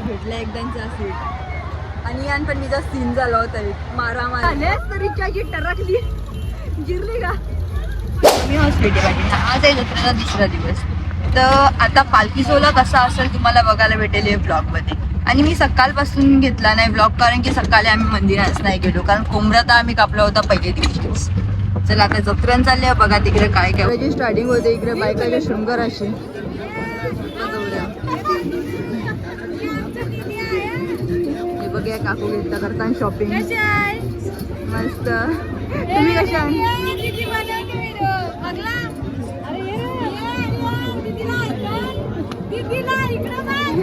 भेटला एकदांचा सीट आणि यान पण मीचा सीन झाला होता मारामार तरी टरकली गिरली का मी हॉस्पिटल आज आहे जत्रेचा दुसरा दिवस. तर आता पालखी सोहळा कसा असेल तुम्हाला बघायला भेटेल ब्लॉग मध्ये. आणि मी सकाळपासून घेतला नाही ब्लॉग कारण की सकाळी आम्ही मंदिरात नाही गेलो कारण कोंबडा तर आम्ही कापला होता पहिले दिवशीच. चला आता जत्रण चालले बघा तिकडे काय काय स्टार्टिंग होते. इकडे बायकाचे शृंगार असे बघा काकू घेतला करता शॉपिंग मस्त. तुम्ही कशा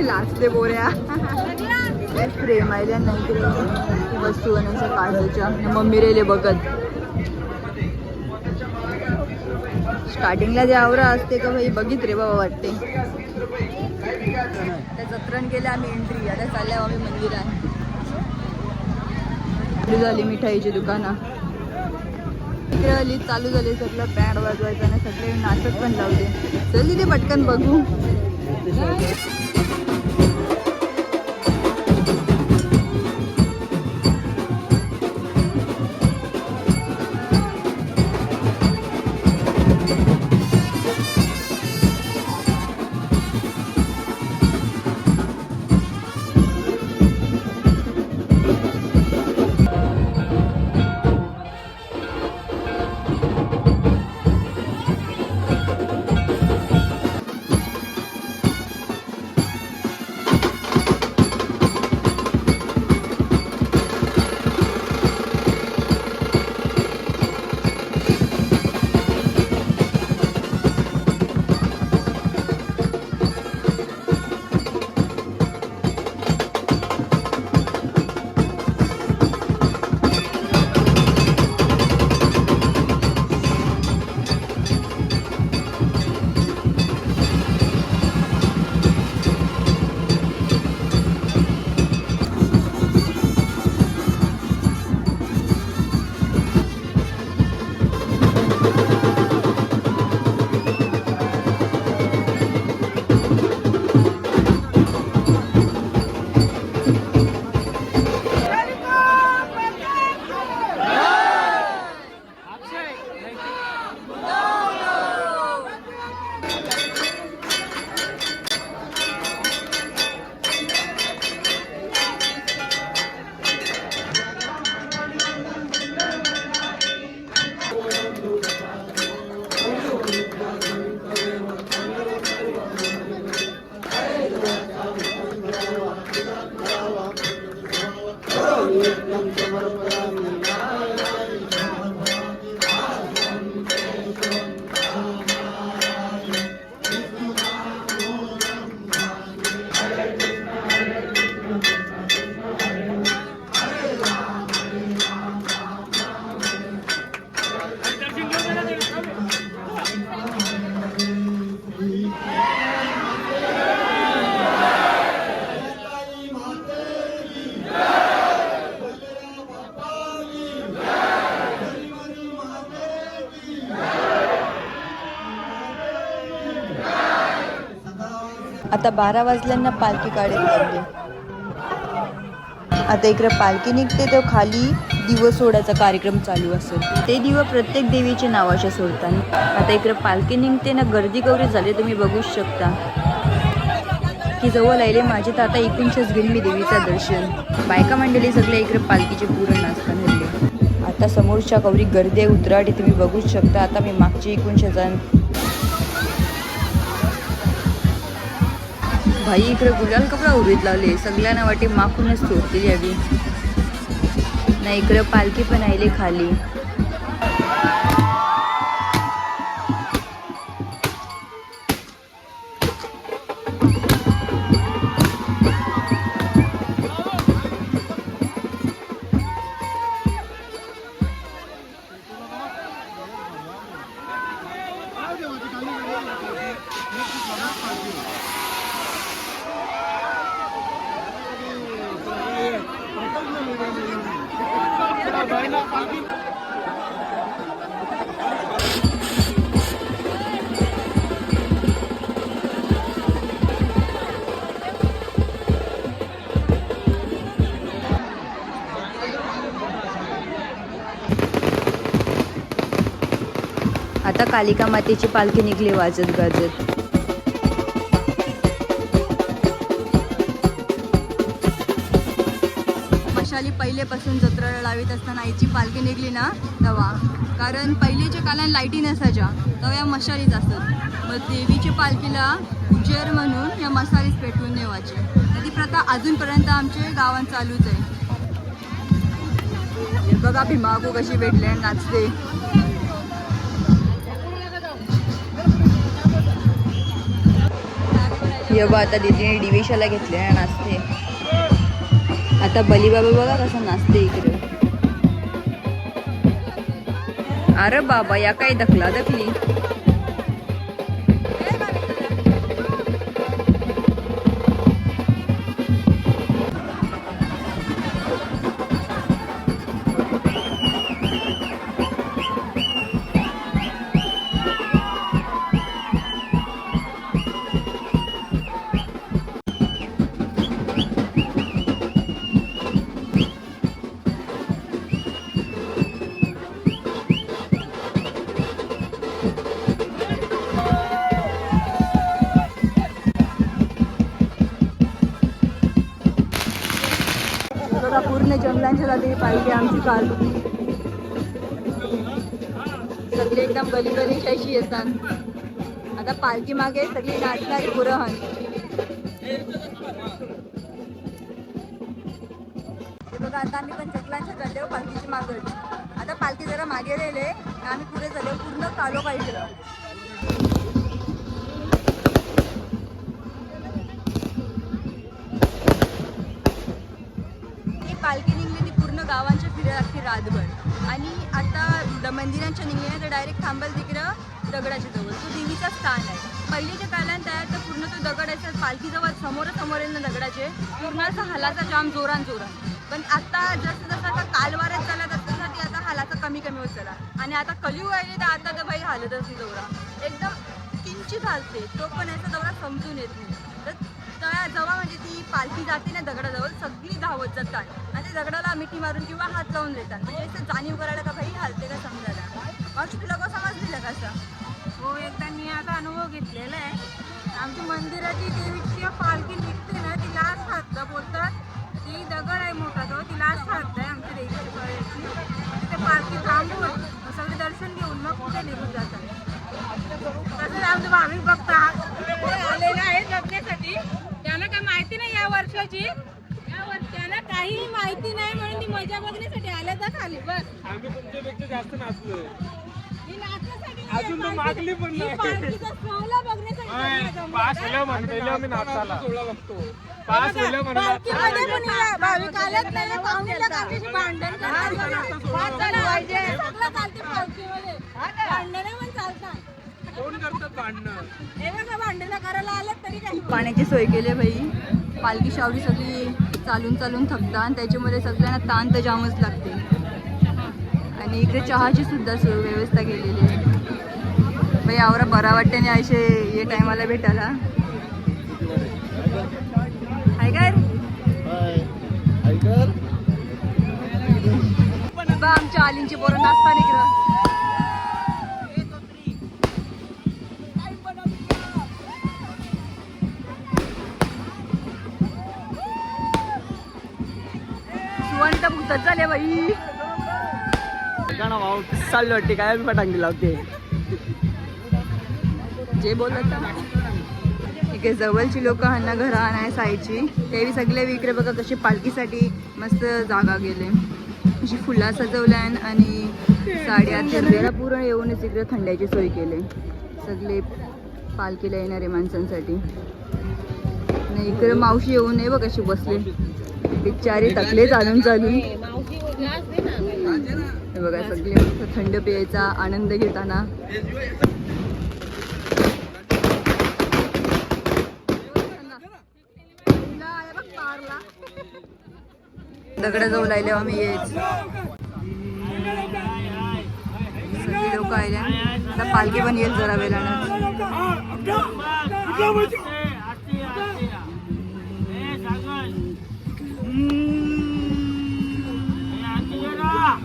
लाचते बोऱ्या प्रेम आयल्या नाही वस्तू आणण्याच्या काळजाच्या मम्मी रेले बघत. स्टार्टिंगला जे आवरा असते का भाई बघित रे बाबा वाटते. त्या जत्रण केलं आम्ही एंट्री. आता चालल्या आम्ही मंदिरात. झाली मिठाईची दुकानं इकडे आली चालू झाली. सगळं बँड वाजवायचं आणि सगळे नाचत पण लावले. चल तिथे पटकन बघू. आता 12 वाजल्यांना पालखी काढत लागली. आता इकडे पालखी निघते तर खाली दिवं सोडायचा कार्यक्रम चालू असेल. ते दिवं प्रत्येक देवीचे नावाचे सोडतात. आता इकडे पालखी निघते ना गर्दी गौरी झाली तुम्ही बघूच शकता की जवळ आले माझे. तर आता एकूणशेच घेईन मी देवीचं दर्शन. बायका मंडळी सगळे इकडे पालखीचे पूर्ण नाचतात हल्ले. आता समोरच्या गौरी गर्दी आहे उतराटी तुम्ही बघूच शकता. आता मी मागची एकूणशे जण भाई इकडे गुलाल कपडा उरीत लावले. सगळ्यांना वाटे माखूनच सोडतील यावी ना. इकडे पालखी पण आले खाली. आता कालिका मातेची पालखी निघली वाजत गाजत. मशाली पहिलेपासून जत्रा लावीत असताना आईची पालखी निघली ना तेव्हा, कारण पहिलेच्या काळात लाईटी नसायच्या तेव्हा या मशालीच असत. मग देवीच्या पालखीला उजेर म्हणून या मशालीच पेटवून नेवायची. ती प्रथा अजूनपर्यंत आमच्या गावात चालूच आहे. हे बघा भीमाकू कशी भेटले नाचते. हे बघा आता दीदीने डिविशाला घेतले आणि नाचते. आता बलीबाबा बघा कसं नाचते इकडे. अरे बाबा या काही दखला दखली. पूर्ण जंगलांच्या जाती पाहिजे आमची पालखी. सगळे एकदम गलीगलीची अशी येतात. आता पालखी मागे सगळी नाचणारी पुरहन. बघा आता आम्ही पण जंगलांच्या चाललो पालखीची मागच. आता पालखी जरा मागे राहिले आम्ही पुढे झालो पूर्ण कालो पाहिजे. पालखी निघली ती पूर्ण गावांच्या फिरायला लागते रातभर. आणि आता मंदिरांच्या निघल्या तर डायरेक्ट थांबल तिकडं दगडाच्या जवळ. तो देवीचा स्थान आहे. पहिलेच्या काळात तर पूर्ण तो दगड असं पालखीजवळ समोर येईल ना दगडाचे पूर्ण असं हालाचा जाम जोरान. पण आता जसं जसं आता कालवाऱ्यात चालत असतं ती आता हालाचा कमी होत चला. आणि आता कलियुग आहे तर आता तर बाई हालतच नाही दौरा. एकदम किंचित हालते. तो पण याचा दौरा समजून येत नाही. तर जेव्हा म्हणजे ती पालखी जाते ना दगडाजवळ सगळी धावत जातात आणि ते दगडाला मिठी मारून किंवा हात लावून देतात. म्हणजे असं जाणीव करायला का भाई हालते का समजायला. मग तुला कसं समजलेलं कसं? हो एकदा मी आता अनुभव घेतलेला आहे. आमची मंदिराची देवीची पालखी निघते ना ती लास्ट हात बोलतात. ती दगड आहे मोठा तो ती लास्ट हात आहे आमच्या देवीची. तिथे पालखी थांबून सगळे दर्शन घेऊन मग कुठे निघून जातात. तसंच आमचे भाविक बघतात आलेले आहेत जगण्यासाठी. त्यांना काय माहिती नाही या वर्षाची. त्यांना काही माहिती नाही म्हणून ती मजा बघण्यासाठी आल्या तर खाली बस. आम्ही तुमच्यापेक्षा जास्त नाचलोय. ही नाचण्यासाठी अजून तर मागली पण नाही. पालखीचा सोहळा बघण्यासाठी पास होल्या म्हणलेलं आम्ही नाचायला सोहळा बघतो. पास होल्या पालखीमध्ये पण या भाविक आल्यात नाही पाहुण्याला काहीशी भांडण करतात. सगळं चालते पालखीमध्ये. भांडणं पण चालतात. कोण करतात भांडणं? हे बघा भांडणं करायला आल्यात तरी काही पाण्याची सोय केली आहे भाई. पालखी शावरी सगळी चालून थकतात आणि त्याच्यामध्ये सगळ्यांना ताण तर जामच लागते. आणि इकडे चहाची सुद्धा सोय व्यवस्था केलेली आहे. भाई आवरा बरा वाटते आणि असे ये टायमाला भेटायला. हाय कर बा आमच्या आलींची पोरं नाचता निघलं. सुवंत भूतच झाले बाई. चाललो वाटते काय फटांगी लावते जे बोलत इकडे जवळची लोक ह्यांना घरा आणाय साईची तेही सगळे इकडे बघा कशी पालखीसाठी मस्त जागा गेले. अशी फुला सजवल्यान आणि साड्या तेरवेला पूर्ण येऊनच इकडे थंड्याची सोय केली सगळे पालखीला येणारे माणसांसाठी. आणि इकडे मावशी येऊन नाही बघ कशी बसले बिचारी थकले चालून. हे बघा सगळे मस्त थंड पेयाचा आनंद घेताना. दगडा जाऊ राहिले आम्ही येच सगळी लोक आल्या. आता पालखी पण येईल जरा वेळानं.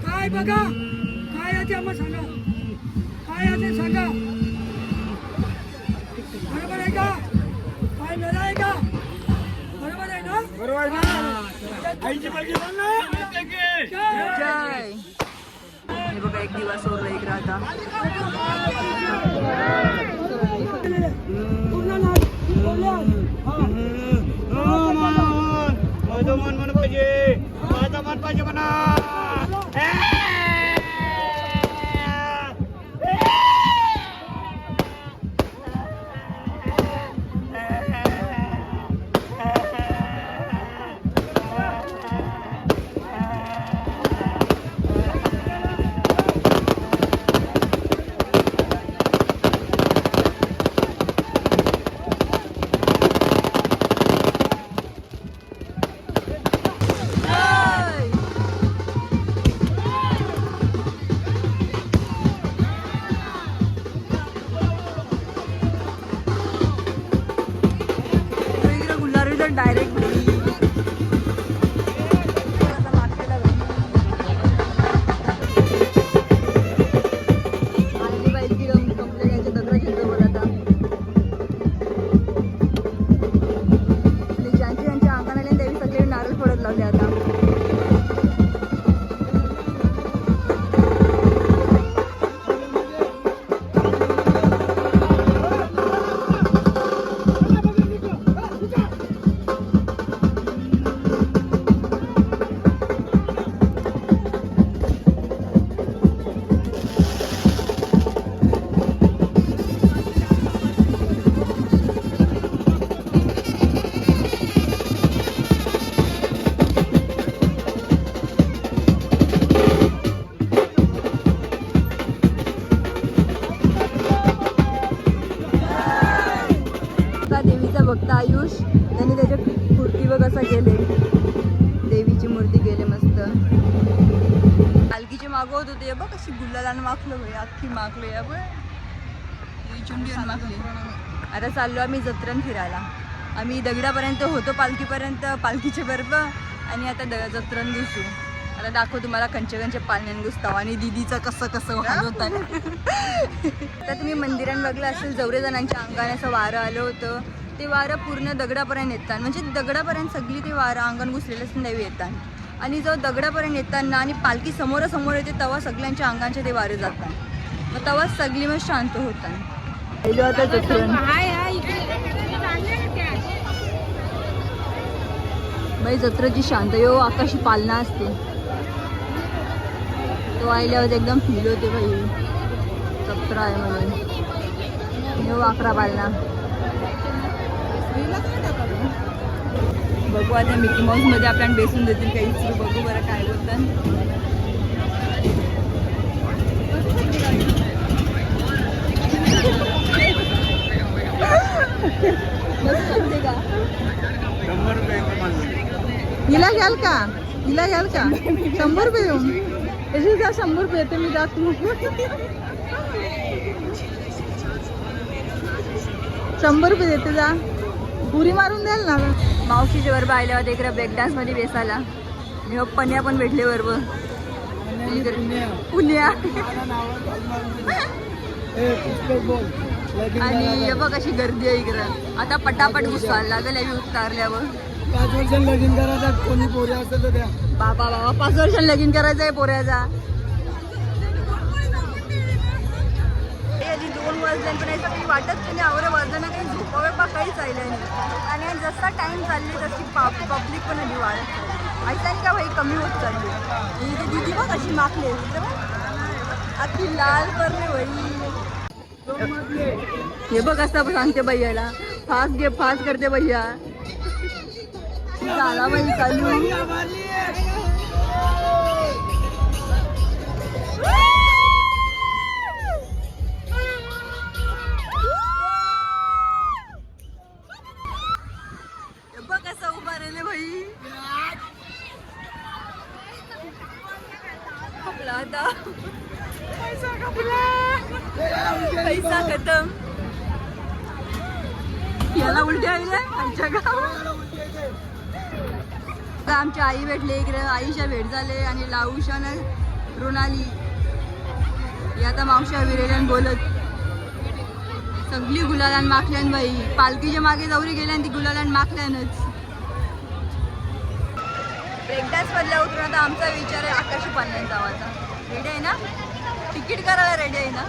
काय बघा काय आहे ते आम्हाला सांगा. काय आहे ते सांगा. जय. हे बघा एक दिवस सोडला एक राहता. डायरेक्ट ज्यांच्या अंगणाला देवी सगळे नारळ फोडत लावले आता. देवीचा भक्त आयुष त्यांनी त्याच्या मूर्तीवर कसं गेले. देवीची मूर्ती गेले मस्त. पालखीचे मागवत होते बघ कशी गुलालानं माखलं भाई. अख्खी माखले चुंडी माखली. आता चाललो आम्ही जत्रण फिरायला. आम्ही दगडापर्यंत होतो पालखीपर्यंत पालखीचे बर्फ आणि आता जत्रण घुसू. आता दाखव तुम्हाला कंचे पाण्याने घुसताव आणि दिदीचं कसं कसं होतं. आता तुम्ही मंदिरात बघलं असेल जवरे जणांच्या अंगाने असं वारं आलं होतं. ते वारं पूर्ण दगडापर्यंत येतात म्हणजे दगडापर्यंत सगळी ते वारं अंगण घुसलेलं देवी येतात. आणि जो दगडापर्यंत येताना आणि पालखी समोरासमोर येते तेव्हा सगळ्यांच्या अंगांचे ते वारे जातात. मग तेव्हा सगळी मग शांत होतात. आता जत्रण बाई जत्रेची शांत यो आकाशी पालना असते. तो आल्यावर एकदम फील होते बाई. जत्रा आहे म्हणून यो अकरा पालना. बघू आता मिकी माऊस मध्ये आपल्याला बेसून देतील काही. बघू बरं काय बोलतात. हिला घ्याल का 100 रुपये देऊन त्याची जा 100 रुपये येते मी जात 100 रुपये देते जा. पुरी मारून द्याल ना. मावशीच्या बरोबर आल्यावर इकडे ब्रेक डान्स मध्ये बेसायला मी पन्या पण भेटले बरोबर. पुण्या आणि हे बघ अशी गर्दी आहे इकडं. आता पटापट घुसायला लागेल यावी उतारल्यावर. 5 वर्षांनी लगीन करायचा कोणी पोरी असेल तर द्या. बाबा 5 वर्षांनी लगीन करायचं आहे पोऱ्याचा. 2 वाजल्यापर्यंत काही वाटत नाही. आवडे वाजताना काही झोपावे पा काहीच राहिलं नाही. आणि जसा टाइम चालली तशी पब्लिक पण आधी वाढत ऐकतानी का भाई कमी होत चालली. दिदी बघ अशी मागली अख्खी लाल करणे भाई. हे बघ असं सांगते भैयाला फास्ट करते भैया. झाला बाई चालू. बघ कसं उभा राहिले भाई. आपला आता पैसा खतम. याला उलटी आली आमच्या गावात. आमच्या आई भेटले इकडे. आईच्या भेट झाले आणि लाऊशानं रोनाली ही आता मावशा विरेल्यान बोलत. सगळी गुलालान माखल्यान बाई. पालखीच्या मागे जाऊरी गेल्यान ती गुलालान माखल्यानच. ब्रेकडान्स मधल्या उतरून आता आमचा विचार आहे आकाशी पाण्यात जावाचा. रेडी आहे ना? तिकीट करायला रेडी आहे ना?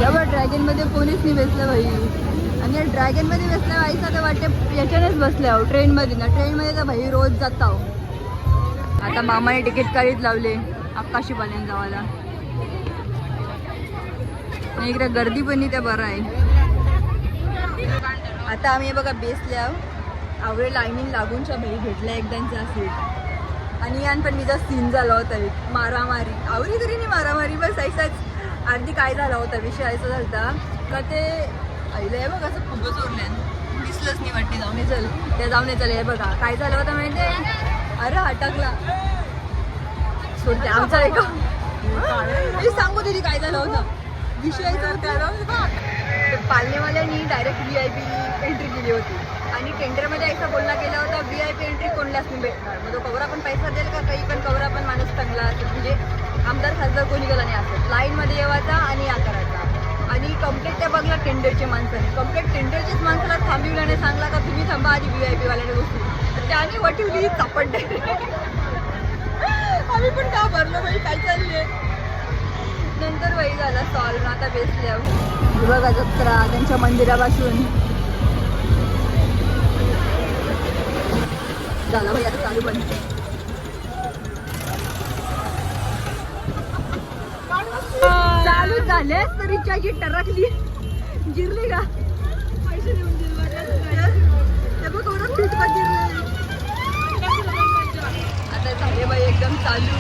तेव्हा ड्रॅगनमध्ये कोणीच नाही बसलं भाई. आणि या ड्रॅगनमध्ये बसल्या व्हायचं तर वाटते याच्यानेच बसले आहो ट्रेनमध्ये ना. ट्रेनमध्ये तर भाई रोज जात आहो. आता मामाने तिकीट काढीत लावले आकाशी पाण्यात जावाला. आणि इकडे गर्दी पण नाही त्या बरं आहे. आता आम्ही बघा बेसले आहो. आवडे लाईनिंग लागूनच्या भाई भेटला एकदांचा सीट. आणि यान पण मीचा सीन झाला होता एक मारामारी. आवडी तरी नाही मारामारी बस ऐसाच. अर्धी काय झाला होता विषय असा झाला का ते आईला आहे बघा असं खूपच ओरल्यान दिसलंच नाही वाटते. जाऊन चल त्या जाऊन चल. हे बघा काय झालं होतं माहिती आहे. अरे हटकला सोडते आमचा एका मी सांगू दिली काय झालं होतं विषय. पालनेवाल्यांनी डायरेक्ट VIP एंट्री केली होती. आणि टेंडरमध्ये ऐसा बोलला गेला होता VIP एंट्री कोणलाच नाही भेटणार. मग तो कवरा पण पैसा देईल का काही पण कवरा पण माणूस चांगला असेल म्हणजे आमदार खासदार कोणी गेला नाही असेल. लाईनमध्ये येवायचा आणि या करायचा. आणि कंप्लेंट त्या बघला टेंडरच्या माणसाने. कंप्लेंट टेंडरच्याच माणसाला थांबविल्याने सांगला का तुम्ही थांबा आधी VIP वाल्याने गोष्टी. तर त्याने वटिवली चापट. आम्ही पण का भरलो बाई काय चालले. नंतर बाई झाला सॉल्व. आता बेसल्या बघा जत्रा त्यांच्या मंदिरापासून झाला भाई. आता चालू पण चालू झाले तर रिचाची टरकली जिरली का पैसे देऊन आता झाले बाई एकदम चालू.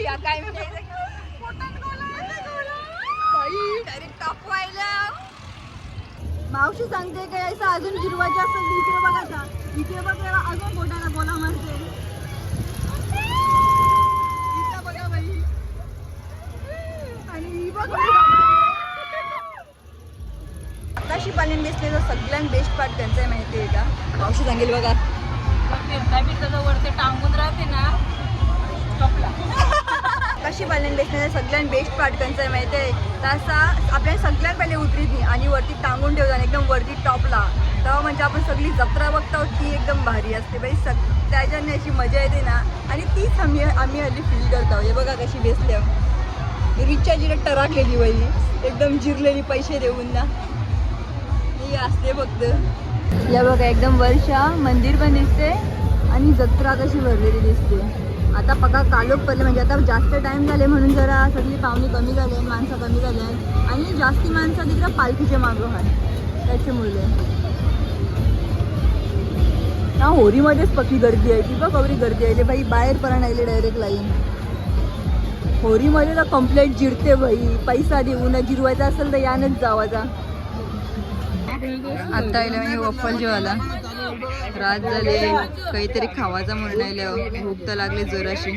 या काय डायरेक्ट तापवायला. मावशी सांगते काय असं अजून जिरवायचं असं इकडे बघायचा. इकडे बघा अजून बोटाला बोला मारते. बघा बाई आणि आकाशी पाण्याने बेसलेलं सगळ्यात बेस्ट पार्ट त्यांचा आहे माहिती आहे का? मावशी सांगेल बघा वरती टांगून राहते ना टॉपला. आकाशी पाण्याने बेसलेलं सगळ्यात बेस्ट पार्ट त्यांचा आहे माहिती आहे. तसा आपल्याला सगळ्यात पहिले उतरीत नाही आणि वरती टांगून ठेवतात एकदम वरती टॉपला. तेव्हा म्हणजे आपण सगळी जत्रा बघतो ती एकदम भारी असते बाई. त्याच्याने अशी मजा येते ना. आणि तीच आम्ही हल्ली फील करतो. हे बघा कशी बेसल्या रिचा जिला टराकलेली बाई एकदम जिरलेली पैसे देऊन ना. ही असते फक्त या बघा एकदम वर्षा मंदिर पण दिसते आणि जत्रा कशी भरलेली दिसते. आता पका कालोख पडले म्हणजे आता जास्त टाइम झाले म्हणून जरा सगळी पाहुणी कमी झाले माणसं कमी झाले आणि जास्ती माणसं तिकडे पालखीचे मागं आहे त्याच्यामुळे ना. होरीमध्येच पक्की गर्दी आहे ती बघ कवरी गर्दी आहे. बाई बाहेर पर्यंत आले डायरेक्ट लाईन. होरीमध्ये तर कंप्लेंट जिरते बाई. पैसा देऊन जिरवायचा असेल तर यानच जावाचा. आता आले म्हणजे वफ्फल जेवायला रात झाले काहीतरी खावायचा म्हणून आले. भूक तर लागले जोराशी.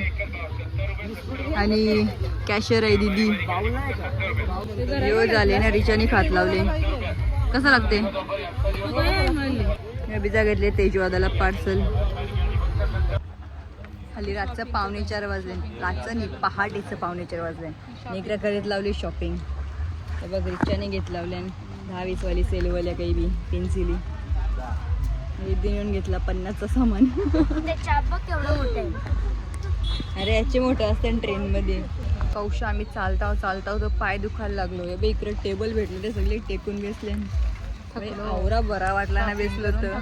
आणि कॅशियर आहे दीदी झाले ना रिचाने खात लावले. कसं लागते बिजा घेतले तेजवादाला पार्सल. हल्ली रातचं 4:45 वाजले. रातचं नाही पहाटेचं 4:45 वाजले. नेकऱ्या करीत लावली शॉपिंग. तर बघ रिचाने घेत लावल्या 10-20 वाली सेलवाल्या काही बी पेन्सिली. एक दिन येऊन घेतला 50चं सामान. अरे याचे मोठं असतं ट्रेनमध्ये. कौश आम्ही चालताव तो पाय दुखायला लागलो. बे इकडे टेबल भेटले ते सगळे टेकून बसले. आवरा बरा वाटला ना बेसलो तर.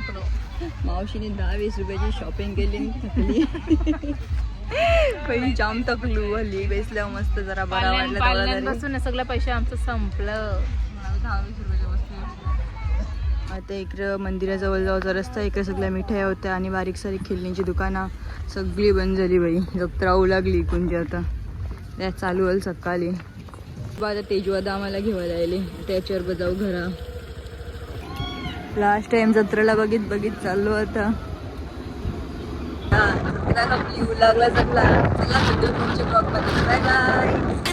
मावशीने 10-20 रुपयाची शॉपिंग केली थकली. पहिली जाम थकलू हल्ली बेसल्या मस्त जरा बरा वाटला. सगळं पैसे आमचं संपलं. 10-20 रुपयाच्या वस्तू. आता इकडं मंदिराजवळ जाऊचा रस्ता. इकडे सगळ्या मिठाया होत्या आणि बारीक सारीक खेळण्याची दुकानं सगळी बंद झाली बाई. जत्राऊ लागली कुंजी आता त्या चालू होईल सकाळी. आता तेजवादा आम्हाला घेवायला आले त्याच्यावर जाऊ घरा. लास्ट टाइम जत्रेला बघित चाललो आता. लागला सगळा. चला तुमच्या ब्लॉग मध्ये बाय बाय.